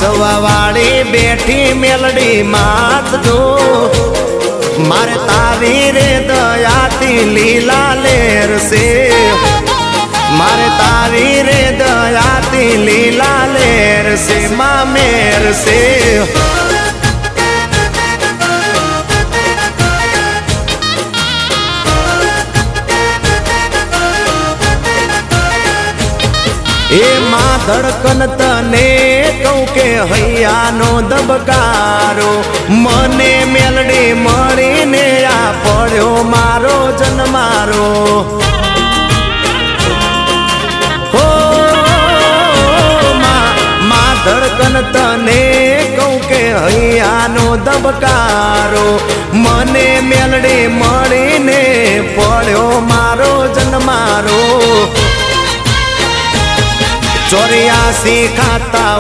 વાજવા વાળી બેઠી મેલડી માત જો મારે તારી રે દયાથી લીલા લેર છે મારે તારી રે દયાથી લીલા લેર છે માં મેર છે એ માં ધડકન તને કહું કે હૈયાનો દબકારો મને મેલડી મળીને આ પડ્યો મારો જન્મારો હો માં ધડકન તને કહું કે હૈયાનો દબકારો મને મેલડી મળીને પડ્યો મારો જન્મારો 84 ખાતા